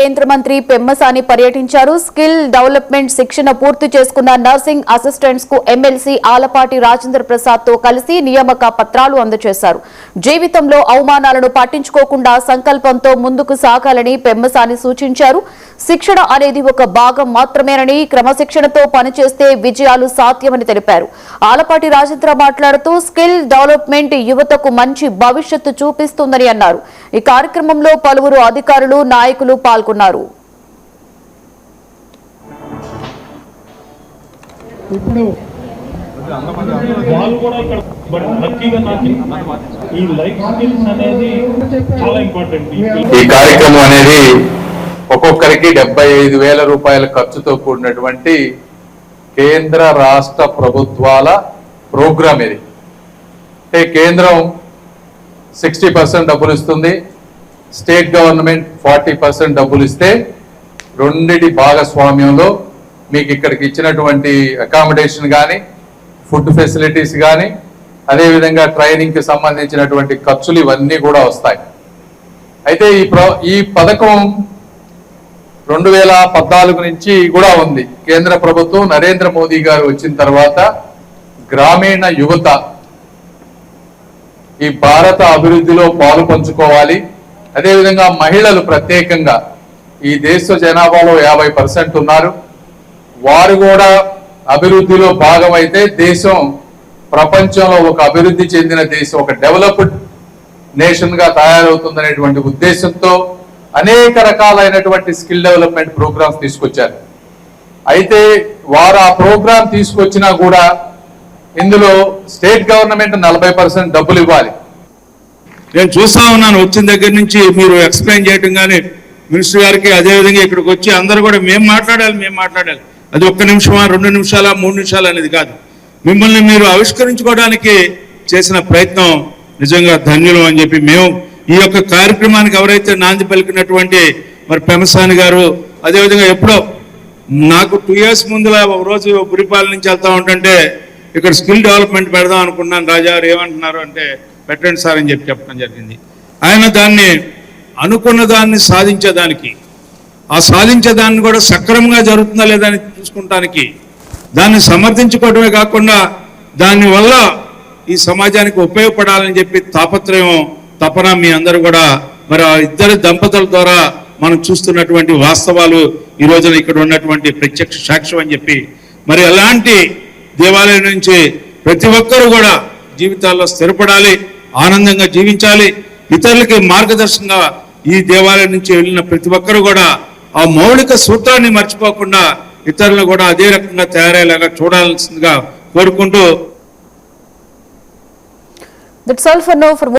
కేంద్ర మంత్రి పెమ్మసాని పర్యటించారు. స్కిల్ డెవలప్మెంట్ శిక్షణ పూర్తి చేసుకున్న నర్సింగ్ అసిస్టెంట్స్ కు ఎమ్మెల్సీ ఆలపాటి రాజేంద్ర ప్రసాద్ తో కలిసి నియామక పత్రాలు అందజేశారు. జీవితంలో అవమానాలను పట్టించుకోకుండా సంకల్పంతో ముందుకు సాగాలని పెమ్మసాని సూచించారు. శిక్షణ అనేది ఒక భాగం మాత్రమేనని, క్రమశిక్షణతో పనిచేస్తే విజయాలు సాధ్యమని తెలిపారు. ఆలపాటి రాజేంద్ర మాట్లాడుతూ స్కిల్ డెవలప్మెంట్ యువతకు మంచి భవిష్యత్తు చూపిస్తుందని అన్నారు. ఈ కార్యక్రమంలో పలువురు అధికారులు, నాయకులు పాల్గొన్నారు. ఈ కార్యక్రమం అనేది ఒక్కొక్కరికి 75,000 రూపాయల ఖర్చుతో కూడినటువంటి కేంద్ర రాష్ట్ర ప్రభుత్వాల ప్రోగ్రామ్ ఇది. అంటే కేంద్రం 60% డబ్బులు ఇస్తుంది, స్టేట్ గవర్నమెంట్ 40% డబ్బులు ఇస్తే రెండిటి భాగస్వామ్యంలో మీకు ఇక్కడికి ఇచ్చినటువంటి అకామిడేషన్ కానీ, ఫుడ్ ఫెసిలిటీస్ కానీ, అదేవిధంగా ట్రైనింగ్కి సంబంధించినటువంటి ఖర్చులు ఇవన్నీ కూడా వస్తాయి. అయితే ఈ పథకం 2014 నుంచి కూడా ఉంది. కేంద్ర ప్రభుత్వం నరేంద్ర మోదీ గారు వచ్చిన తర్వాత గ్రామీణ యువత ఈ భారత అభివృద్ధిలో పాలు పంచుకోవాలి, అదేవిధంగా మహిళలు ప్రత్యేకంగా ఈ దేశ జనాభాలో 50% ఉన్నారు, వారు కూడా అభివృద్ధిలో భాగమైతే దేశం ప్రపంచంలో ఒక అభివృద్ధి చెందిన దేశం, ఒక డెవలప్డ్ నేషన్ గా తయారవుతుందనేటువంటి ఉద్దేశంతో అనేక రకాలైనటువంటి స్కిల్ డెవలప్మెంట్ ప్రోగ్రామ్స్ తీసుకొచ్చారు. అయితే వారు ఆ ప్రోగ్రామ్ తీసుకొచ్చినా కూడా ఇందులో స్టేట్ గవర్నమెంట్ 40% డబ్బులు ఇవ్వాలి. నేను చూస్తా ఉన్నాను వచ్చిన దగ్గర నుంచి మీరు ఎక్స్ప్లెయిన్ చేయటం కానీ మినిస్టర్ గారికి, అదేవిధంగా ఇక్కడికి వచ్చి అందరూ కూడా మేము మాట్లాడాలి. అది 1 నిమిషమా, 2 నిమిషాలా, 3 నిమిషాలు అనేది కాదు. మిమ్మల్ని మీరు ఆవిష్కరించుకోవడానికి చేసిన ప్రయత్నం నిజంగా ధన్యులం అని చెప్పి మేము ఈ యొక్క కార్యక్రమానికి ఎవరైతే నాంది పలికినటువంటి మరి పెమ్మసాని గారు, అదేవిధంగా ఎప్పుడో నాకు 2 years ముందులా ఒక రోజు గురిపాల నుంచి వెళ్తా ఉంటుంటే ఇక్కడ స్కిల్ డెవలప్మెంట్ పెడదాం అనుకున్నాను. రాజా గారు ఏమంటున్నారు అంటే పెట్టండి సార్ అని చెప్పడం జరిగింది. ఆయన దాన్ని అనుకున్న దాన్ని సాధించేదానికి, ఆ సాధించేదాన్ని కూడా సక్రమంగా జరుగుతుందా లేదా అని చూసుకుంటానికి, దాన్ని సమర్థించుకోవడమే కాకుండా దానివల్ల ఈ సమాజానికి ఉపయోగపడాలని చెప్పి తాపత్రయం, తపన మీ అందరూ కూడా మరి ఆ ఇద్దరు దంపతుల ద్వారా మనం చూస్తున్నటువంటి వాస్తవాలు ఈ రోజున ఇక్కడ ఉన్నటువంటి ప్రత్యక్ష సాక్ష్యం అని చెప్పి, మరి అలాంటి దేవాలయం నుంచి ప్రతి ఒక్కరూ కూడా జీవితాల్లో స్థిరపడాలి, ఆనందంగా జీవించాలి, ఇతరులకి మార్గదర్శకంగా ఈ దేవాలయం నుంచి వెళ్ళిన ప్రతి ఒక్కరూ కూడా ఆ మౌలిక సూత్రాన్ని మర్చిపోకుండా ఇతరులు కూడా అదే రకంగా తయారయ్యేలాగా చూడాల్సిందిగా కోరుకుంటూ